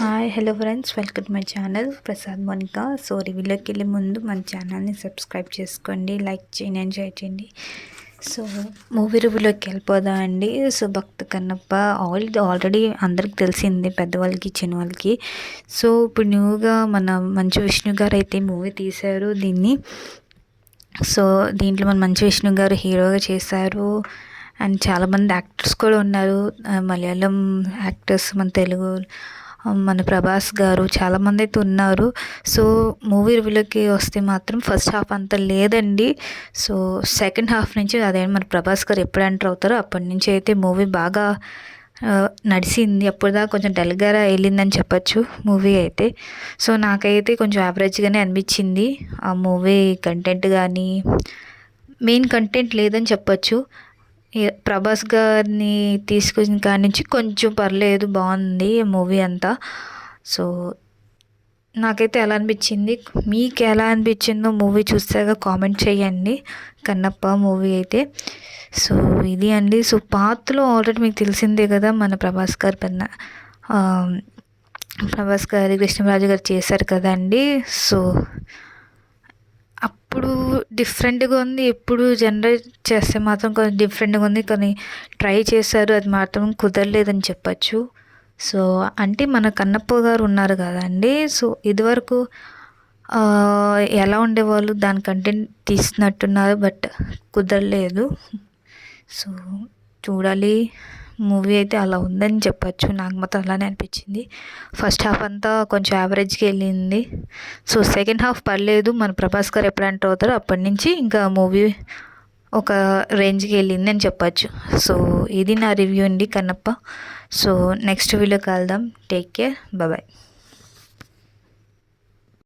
Hi hello friends, welcome to my channel Prasad Monika. So రివ్యూలోకి వెళ్ళే ముందు మన ఛానల్ని సబ్స్క్రైబ్ చేసుకోండి, లైక్ చేయండి, ఎంజాయ్ చేయండి. సో మూవీ రివ్యూలోకి వెళ్ళిపోదాం అండి. సో భక్త కన్నప్ప ఆల్రెడీ అందరికి తెలిసింది, పెద్దవాళ్ళకి చిన్న వాళ్ళకి. సో ఇప్పుడు న్యూగా మన మంచు విష్ణు గారు అయితే మూవీ తీశారు దీన్ని. సో దీంట్లో మన మంచు విష్ణు గారు హీరోగా చేశారు. అండ్ చాలామంది యాక్టర్స్ కూడా ఉన్నారు, మలయాళం యాక్టర్స్, మన తెలుగు మన ప్రభాస్ గారు, చాలామంది అయితే ఉన్నారు. సో మూవీ రివ్యూలోకి వస్తే మాత్రం ఫస్ట్ హాఫ్ అంత లేదండి. సో సెకండ్ హాఫ్ నుంచి, అదే మన ప్రభాస్ గారు ఎప్పుడు ఎంటర్ అవుతారో అప్పటి నుంచి అయితే మూవీ బాగా నడిచింది. అప్పుడుదా కొంచెం డల్గా వెళ్ళిందని చెప్పచ్చు మూవీ అయితే. సో నాకైతే కొంచెం యావరేజ్గానే అనిపించింది ఆ మూవీ. కంటెంట్ కానీ మెయిన్ కంటెంట్ లేదని చెప్పచ్చు. ప్రభాస్ గారిని తీసుకొచ్చిన కాడి నుంచి కొంచెం పర్లేదు, బాగుంది మూవీ అంతా. సో నాకైతే ఎలా అనిపించింది, మీకు ఎలా అనిపించిందో మూవీ చూసాక కామెంట్ చేయండి. కన్నప్ప మూవీ అయితే సో ఇది అండి. సో పాత్రలో ఆల్రెడీ మీకు తెలిసిందే కదా, మన ప్రభాస్ గారు ప్రభాస్ గారి కృష్ణరాజు గారు చేశారు కదండి. సో అప్పుడు డిఫరెంట్గా ఉంది, ఇప్పుడు జనరేట్ చేస్తే మాత్రం కొంచెం డిఫరెంట్గా ఉంది. కానీ ట్రై చేశారు, అది మాత్రం కుదరలేదని చెప్పచ్చు. సో అంటే మన కన్నప్ప గారు ఉన్నారు కదండి. సో ఇదివరకు ఎలా ఉండేవాళ్ళు దాని కంటెంట్ తీసినట్టున్నారు, బట్ కుదరలేదు. సో చూడాలి, మూవీ అయితే అలా ఉందని చెప్పచ్చు. నాకు మాత్రం అలానే అనిపించింది. ఫస్ట్ హాఫ్ అంతా కొంచెం యావరేజ్గా వెళ్ళింది. సో సెకండ్ హాఫ్ పర్లేదు, మన ప్రభాస్ గారు ఎప్పుడు ఎంటర్ అవుతారో అప్పటి నుంచి ఇంకా మూవీ ఒక రేంజ్కి వెళ్ళింది అని చెప్పచ్చు. సో ఇది నా రివ్యూ అండి కన్నప్ప. సో నెక్స్ట్ వీడియోకి వెళ్దాం. Take care, bye.